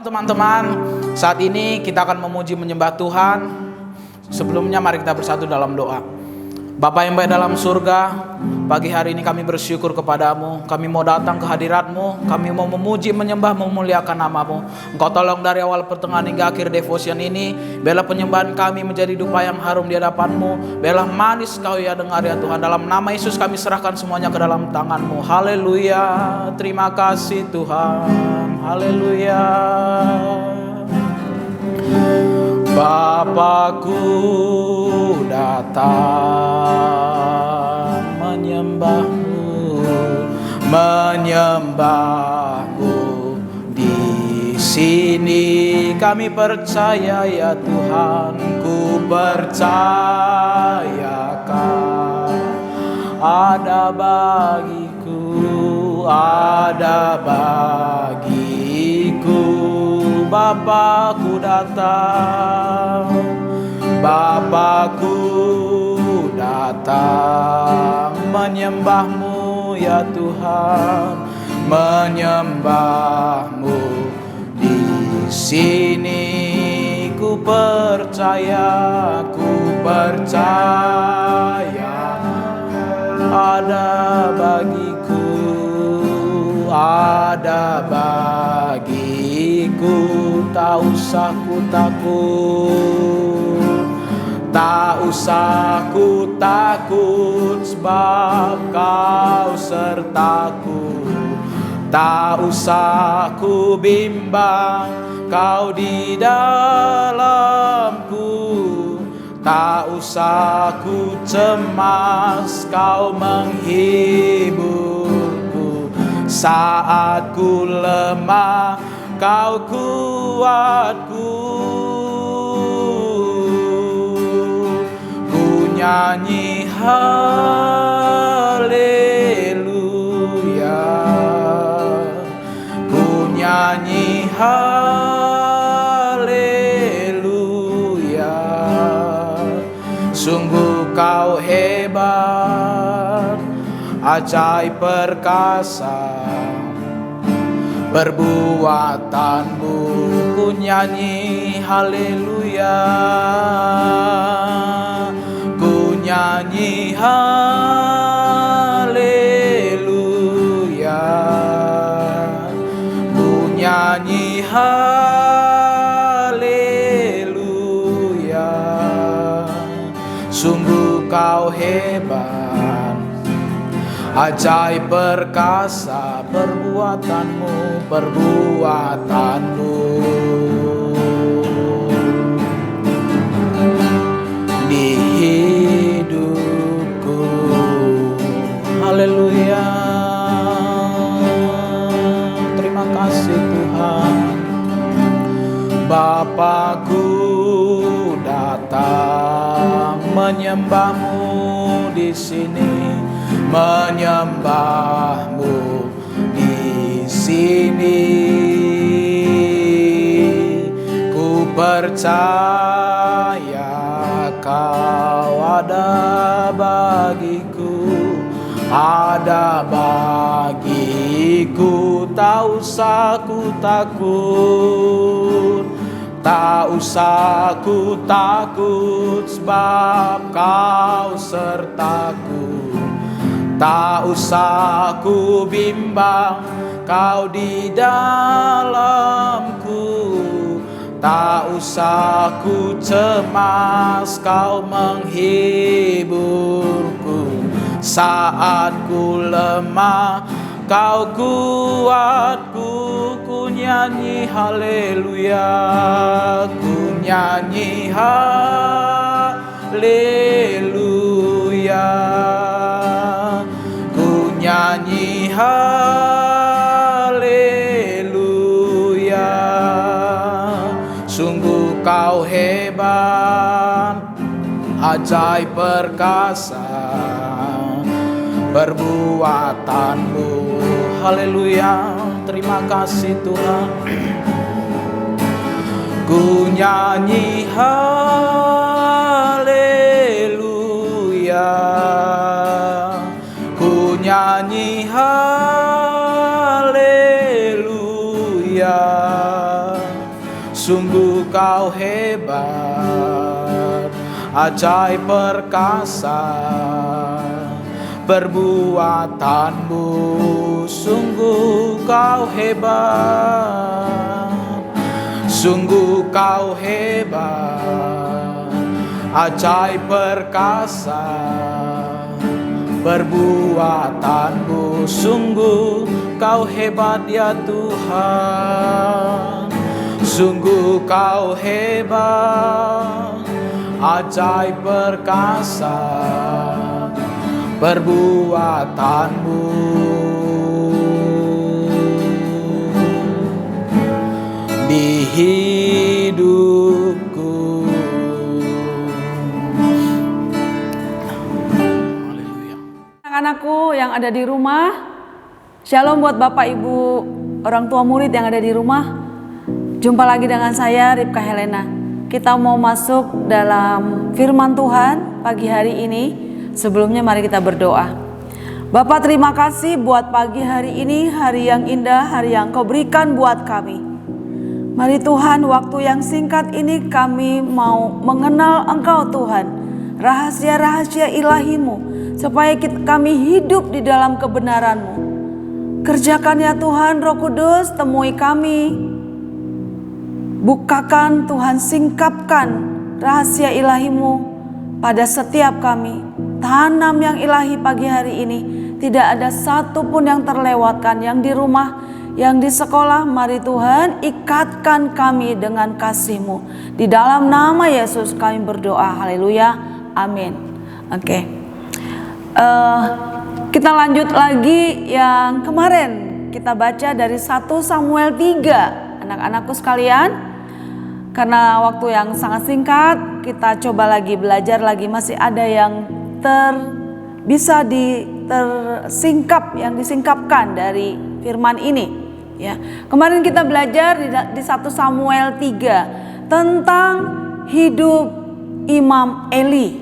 Teman-teman, saat ini kita akan memuji menyembah Tuhan. Sebelumnya mari kita bersatu dalam doa. Bapa yang baik dalam surga, pagi hari ini kami bersyukur kepadamu. Kami mau datang ke hadiratmu. Kami mau memuji, menyembah, memuliakan namamu. Engkau tolong dari awal pertengahan hingga akhir devotion ini. Biarlah penyembahan kami menjadi dupa yang harum di hadapanmu. Biarlah manis kau ya dengar ya Tuhan. Dalam nama Yesus kami serahkan semuanya ke dalam tanganmu. Haleluya. Terima kasih Tuhan. Haleluya. Bapakku datang menyembahmu di sini kami percaya ya Tuhan, ku percayakan ada bagiku, Bapakku datang menyembahmu ya Tuhan, menyembahmu di sini ku percaya ada bagiku, tak usah ku takut sebab kau sertaku, tak usah ku bimbang kau di dalamku, tak usah ku cemas kau menghiburku, saat ku lemah kau kuatku. Nyanyi haleluya, ku nyanyi haleluya. Sungguh kau hebat, ajaib perkasa perbuatanmu, ku nyanyi haleluya, nyanyi haleluya, ku nyanyi haleluya. Sungguh kau hebat, ajaib perkasa perbuatanmu. Di hidupku, haleluya. Terima kasih Tuhan. Bapakku datang menyembahmu di sini, menyembahmu di sini. Ku percaya kau ada bagiku, tak usah ku takut, tak usah ku takut sebab kau sertaku, tak usah ku bimbang kau di dalamku, tak usah ku cemas kau menghiburku, saat ku lemah kau kuatku. Ku nyanyi haleluya, ku nyanyi haleluya, ku nyanyi haleluya. Sungguh kau hebat, ajaib perkasa perbuatanmu. Haleluya, terima kasih Tuhan. Ku nyanyi haleluya, ku nyanyi haleluya. Kau hebat, ajaib perkasa, perbuatanmu sungguh Kau hebat, sungguh Kau hebat, ajaib perkasa, perbuatanmu sungguh Kau hebat ya Tuhan, sungguh Kau hebat, ajaib perkasa, perbuatanmu di hidupku. Anak-anakku yang ada di rumah, shalom buat Bapak Ibu orang tua murid yang ada di rumah. Jumpa lagi dengan saya Ripka Helena. Kita mau masuk dalam firman Tuhan pagi hari ini. Sebelumnya mari kita berdoa. Bapak, terima kasih buat pagi hari ini, hari yang indah, hari yang Kau berikan buat kami. Mari Tuhan, waktu yang singkat ini kami mau mengenal Engkau Tuhan, rahasia-rahasia ilahi-Mu, supaya kami hidup di dalam kebenaran-Mu. Kerjakan ya Tuhan, Roh Kudus, temui kami. Bukakan Tuhan, singkapkan rahasia ilahi-Mu pada setiap kami. Tanam yang ilahi pagi hari ini. Tidak ada satu pun yang terlewatkan. Yang di rumah, yang di sekolah, mari Tuhan ikatkan kami dengan kasih-Mu. Di dalam nama Yesus kami berdoa. Haleluya. Amin. Oke. Kita lanjut lagi yang kemarin kita baca dari 1 Samuel 3. Anak-anakku sekalian, karena waktu yang sangat singkat, kita coba lagi belajar lagi. Masih ada yang bisa disingkapkan dari firman ini. Ya, kemarin kita belajar di 1 Samuel 3 tentang hidup Imam Eli,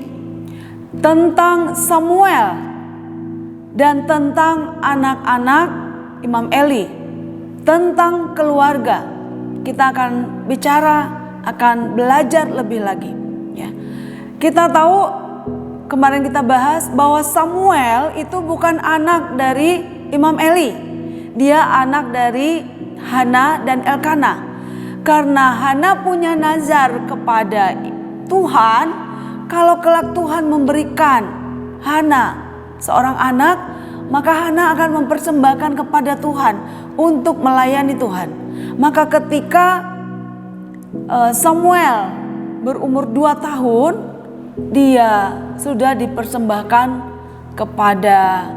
tentang Samuel, dan tentang anak-anak Imam Eli, tentang keluarga. Kita akan belajar lebih lagi. Ya, kita tahu kemarin kita bahas bahwa Samuel itu bukan anak dari Imam Eli. Dia anak dari Hana dan Elkana. Karena Hana punya nazar kepada Tuhan, kalau kelak Tuhan memberikan Hana seorang anak, maka Hana akan mempersembahkan kepada Tuhan untuk melayani Tuhan. Maka ketika Samuel berumur 2 tahun, dia sudah dipersembahkan kepada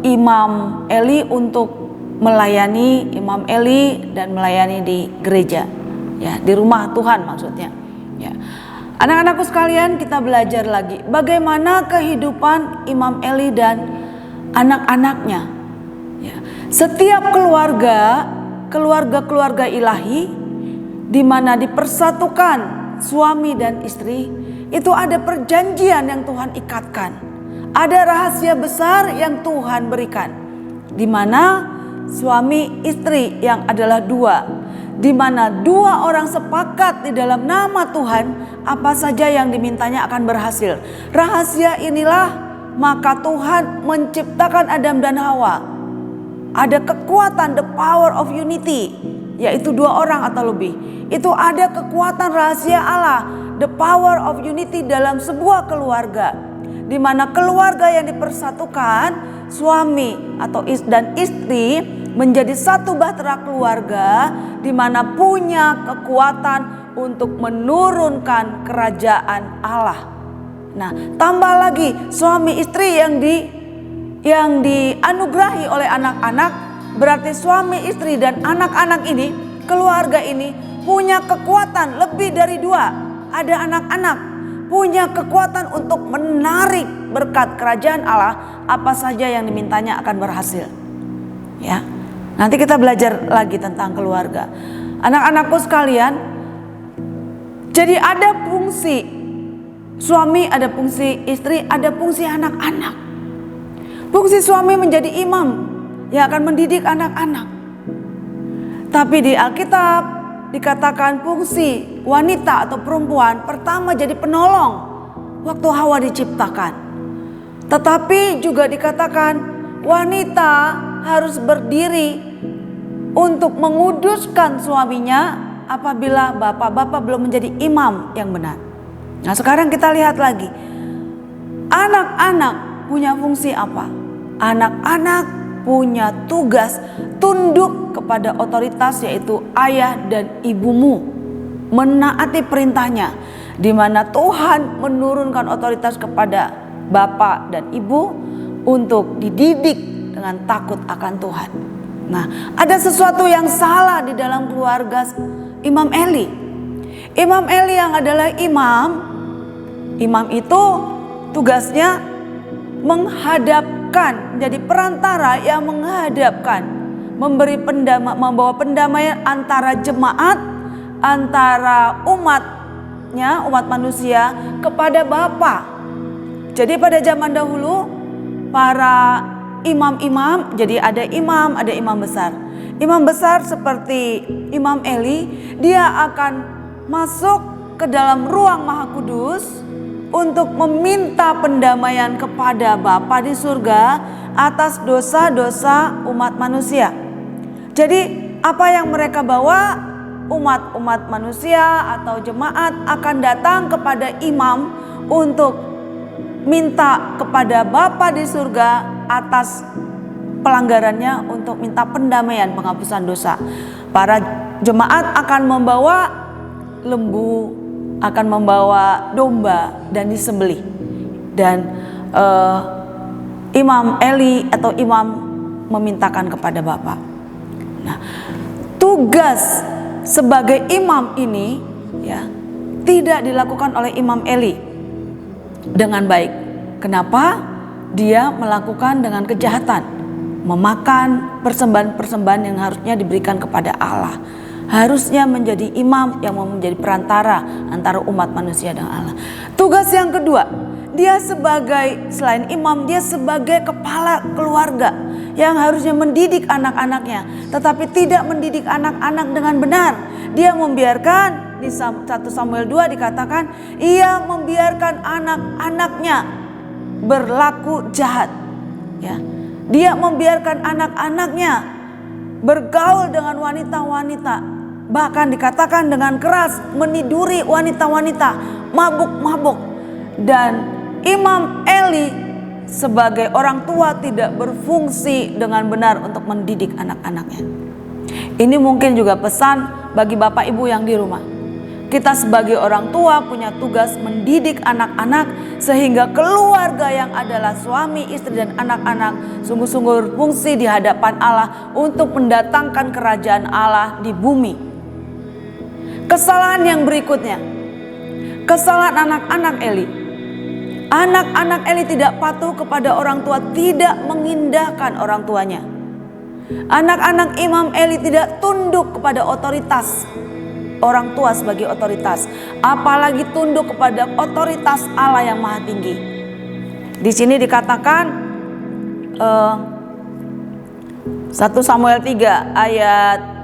Imam Eli untuk melayani Imam Eli dan melayani di gereja, ya, di rumah Tuhan maksudnya. Ya. Anak-anakku sekalian, kita belajar lagi bagaimana kehidupan Imam Eli dan anak-anaknya. Ya. Setiap keluarga ilahi di mana dipersatukan suami dan istri, itu ada perjanjian yang Tuhan ikatkan. Ada rahasia besar yang Tuhan berikan, di mana suami istri yang adalah 2, di mana 2 orang sepakat di dalam nama Tuhan, apa saja yang dimintanya akan berhasil. Rahasia inilah maka Tuhan menciptakan Adam dan Hawa. Ada kekuatan, the power of unity, yaitu 2 orang atau lebih. Itu ada kekuatan rahasia Allah, the power of unity dalam sebuah keluarga, di mana keluarga yang dipersatukan, suami atau dan istri menjadi satu bahtera keluarga, di mana punya kekuatan untuk menurunkan kerajaan Allah. Nah, tambah lagi suami istri yang dianugerahi oleh anak-anak, berarti suami istri dan anak-anak ini, keluarga ini punya kekuatan lebih dari 2. Ada anak-anak punya kekuatan untuk menarik berkat kerajaan Allah, apa saja yang dimintanya akan berhasil. Ya, nanti kita belajar lagi tentang keluarga. Anak-anakku sekalian, jadi ada fungsi suami, ada fungsi istri, ada fungsi anak-anak. Fungsi suami menjadi imam yang akan mendidik anak-anak. Tapi di Alkitab dikatakan fungsi wanita atau perempuan pertama jadi penolong waktu Hawa diciptakan. Tetapi juga dikatakan wanita harus berdiri untuk menguduskan suaminya apabila bapak-bapak belum menjadi imam yang benar. Nah, sekarang kita lihat lagi. Anak-anak punya fungsi apa? Anak-anak punya tugas tunduk kepada otoritas, yaitu ayah dan ibumu, menaati perintahnya, di mana Tuhan menurunkan otoritas kepada bapak dan ibu untuk dididik dengan takut akan Tuhan. Nah, ada sesuatu yang salah di dalam keluarga Imam Eli. Imam Eli yang adalah imam itu tugasnya menghadapkan, menjadi perantara yang menghadapkan, membawa pendamaian antara jemaat, antara umat manusia kepada Bapa. Jadi pada zaman dahulu para imam-imam, jadi ada imam besar. Imam besar seperti Imam Eli, dia akan masuk ke dalam ruang Maha Kudus untuk meminta pendamaian kepada Bapa di surga atas dosa-dosa umat manusia. Jadi apa yang mereka bawa, umat manusia atau jemaat akan datang kepada imam untuk minta kepada Bapa di surga atas pelanggarannya, untuk minta pendamaian, penghapusan dosa. Para jemaat akan membawa lembu, akan membawa domba dan disembelih. Dan Imam Eli atau imam memintakan kepada Bapa. Nah, tugas sebagai imam ini ya tidak dilakukan oleh Imam Eli dengan baik. Kenapa? Dia melakukan dengan kejahatan, memakan persembahan-persembahan yang harusnya diberikan kepada Allah. Harusnya menjadi imam yang mau menjadi perantara antara umat manusia dan Allah. Tugas yang kedua, dia selain imam, dia sebagai kepala keluarga yang harusnya mendidik anak-anaknya, tetapi tidak mendidik anak-anak dengan benar. Dia membiarkan, di 1 Samuel 2 dikatakan, ia membiarkan anak-anaknya berlaku jahat. Ya, dia membiarkan anak-anaknya bergaul dengan wanita-wanita. Bahkan dikatakan dengan keras meniduri wanita-wanita, mabuk-mabuk. Dan Imam Eli sebagai orang tua tidak berfungsi dengan benar untuk mendidik anak-anaknya. Ini mungkin juga pesan bagi bapak ibu yang di rumah. Kita sebagai orang tua punya tugas mendidik anak-anak sehingga keluarga yang adalah suami, istri dan anak-anak sungguh-sungguh berfungsi di hadapan Allah untuk mendatangkan kerajaan Allah di bumi. Kesalahan yang berikutnya, kesalahan anak-anak Eli. Anak-anak Eli tidak patuh kepada orang tua, tidak mengindahkan orang tuanya. Anak-anak Imam Eli tidak tunduk kepada otoritas orang tua sebagai otoritas, apalagi tunduk kepada otoritas Allah yang Maha Tinggi. Di sini dikatakan 1 Samuel 3 ayat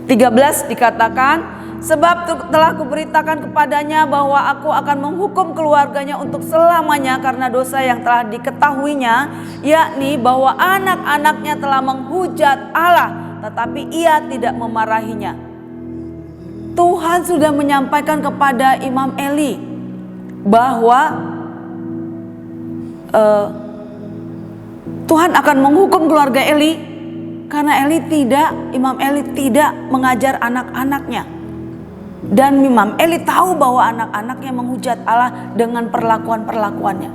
13 dikatakan, sebab telah kuberitakan kepadanya bahwa aku akan menghukum keluarganya untuk selamanya karena dosa yang telah diketahuinya, yakni bahwa anak-anaknya telah menghujat Allah, tetapi ia tidak memarahinya. Tuhan sudah menyampaikan kepada Imam Eli bahwa Tuhan akan menghukum keluarga Eli karena Imam Eli tidak mengajar anak-anaknya. Dan Imam Eli tahu bahwa anak-anaknya menghujat Allah dengan perlakuan-perlakuannya.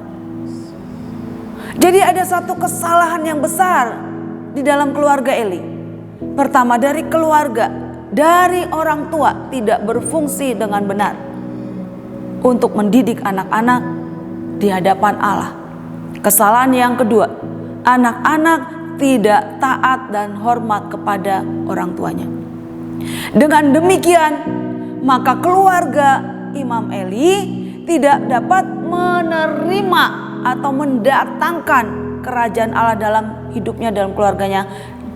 Jadi ada satu kesalahan yang besar di dalam keluarga Eli. Pertama, dari keluarga, dari orang tua tidak berfungsi dengan benar untuk mendidik anak-anak di hadapan Allah. Kesalahan yang kedua, anak-anak tidak taat dan hormat kepada orang tuanya. Dengan demikian, maka keluarga Imam Eli tidak dapat menerima atau mendatangkan kerajaan Allah dalam hidupnya, dalam keluarganya,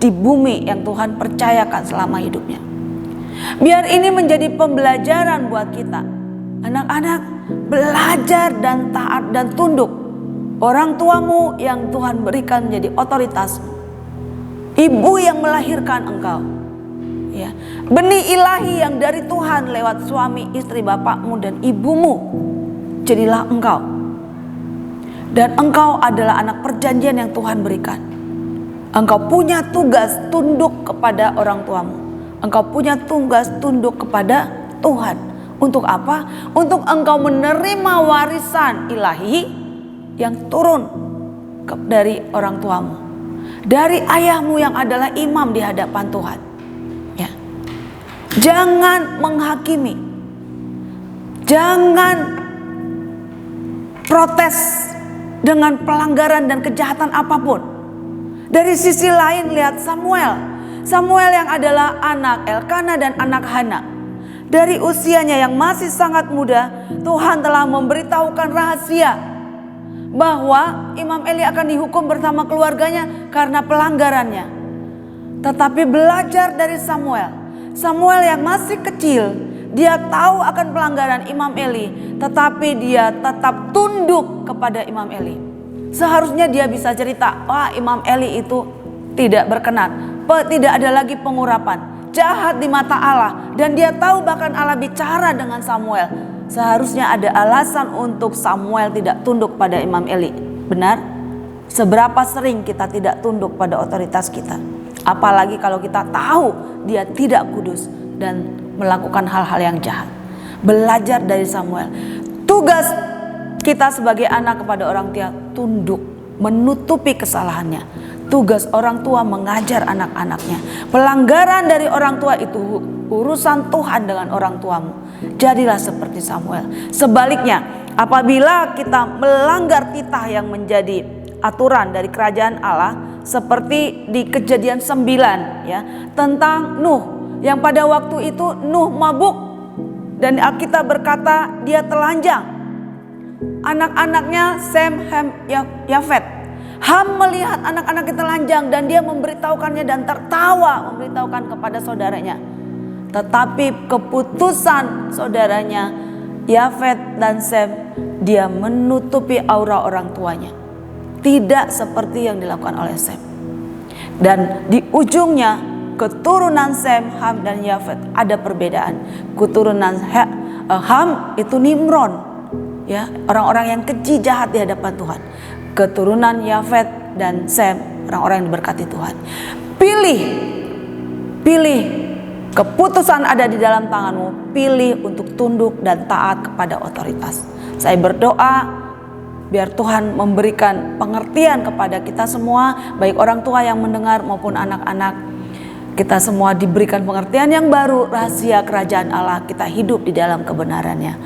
di bumi yang Tuhan percayakan selama hidupnya. Biar ini menjadi pembelajaran buat kita. Anak-anak, belajar dan taat dan tunduk orang tuamu yang Tuhan berikan menjadi otoritas. Ibu yang melahirkan engkau, ya, benih ilahi yang dari Tuhan lewat suami, istri, bapakmu dan ibumu, jadilah engkau. Dan engkau adalah anak perjanjian yang Tuhan berikan. Engkau punya tugas tunduk kepada orang tuamu. Engkau punya tugas tunduk kepada Tuhan. Untuk apa? Untuk engkau menerima warisan ilahi yang turun dari orang tuamu, dari ayahmu yang adalah imam di hadapan Tuhan. Ya. Jangan menghakimi, jangan protes dengan pelanggaran dan kejahatan apapun. Dari sisi lain lihat Samuel yang adalah anak Elkana dan anak Hana. Dari usianya yang masih sangat muda, Tuhan telah memberitahukan rahasia bahwa Imam Eli akan dihukum bersama keluarganya karena pelanggarannya. Tetapi belajar dari Samuel yang masih kecil, dia tahu akan pelanggaran Imam Eli, tetapi dia tetap tunduk kepada Imam Eli. Seharusnya dia bisa cerita, wah Imam Eli itu tidak berkenan, tidak ada lagi pengurapan, jahat di mata Allah. Dan dia tahu bahkan Allah bicara dengan Samuel. Seharusnya ada alasan untuk Samuel tidak tunduk pada Imam Eli. Benar? Seberapa sering kita tidak tunduk pada otoritas kita? Apalagi kalau kita tahu dia tidak kudus dan melakukan hal-hal yang jahat. Belajar dari Samuel. Tugas kita sebagai anak kepada orang tua tunduk, menutupi kesalahannya. Tugas orang tua mengajar anak-anaknya. Pelanggaran dari orang tua itu urusan Tuhan dengan orang tuamu. Jadilah seperti Samuel. Sebaliknya, apabila kita melanggar titah yang menjadi aturan dari kerajaan Allah, seperti di Kejadian 9 ya, tentang Nuh, yang pada waktu itu Nuh mabuk dan Alkitab berkata dia telanjang. Anak-anaknya Sem, Ham, Yafet. Ham melihat anak-anak itu telanjang dan dia memberitahukannya dan tertawa memberitahukan kepada saudaranya. Tetapi keputusan saudaranya Yafet dan Sem, dia menutupi aura orang tuanya. Tidak seperti yang dilakukan oleh Sem. Dan di ujungnya keturunan Sem, Ham dan Yafet ada perbedaan. Keturunan Ham itu Nimron, ya, orang-orang yang keji jahat di hadapan Tuhan. Keturunan Yafet dan Sem, orang-orang yang diberkati Tuhan. Pilih. Keputusan ada di dalam tanganmu. Pilih untuk tunduk dan taat kepada otoritas. Saya berdoa biar Tuhan memberikan pengertian kepada kita semua, baik orang tua yang mendengar maupun anak-anak. Kita semua diberikan pengertian yang baru, rahasia kerajaan Allah. Kita hidup di dalam kebenarannya.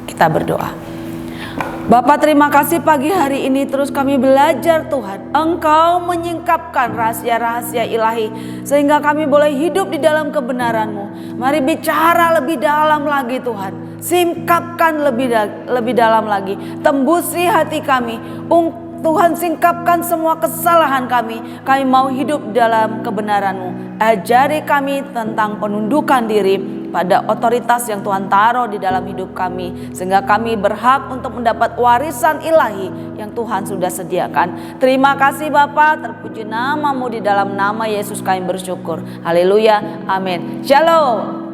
Kita berdoa. Bapa, terima kasih pagi hari ini terus kami belajar Tuhan. Engkau menyingkapkan rahasia-rahasia ilahi sehingga kami boleh hidup di dalam kebenaran-Mu. Mari bicara lebih dalam lagi Tuhan. Singkapkan lebih dalam lagi. Tembusi hati kami. Tuhan, singkapkan semua kesalahan kami. Kami mau hidup dalam kebenaran-Mu. Ajari kami tentang penundukan diri pada otoritas yang Tuhan taruh di dalam hidup kami, sehingga kami berhak untuk mendapat warisan ilahi yang Tuhan sudah sediakan. Terima kasih Bapa, terpuji nama-Mu, di dalam nama Yesus kami bersyukur. Haleluya, amin. Shalom.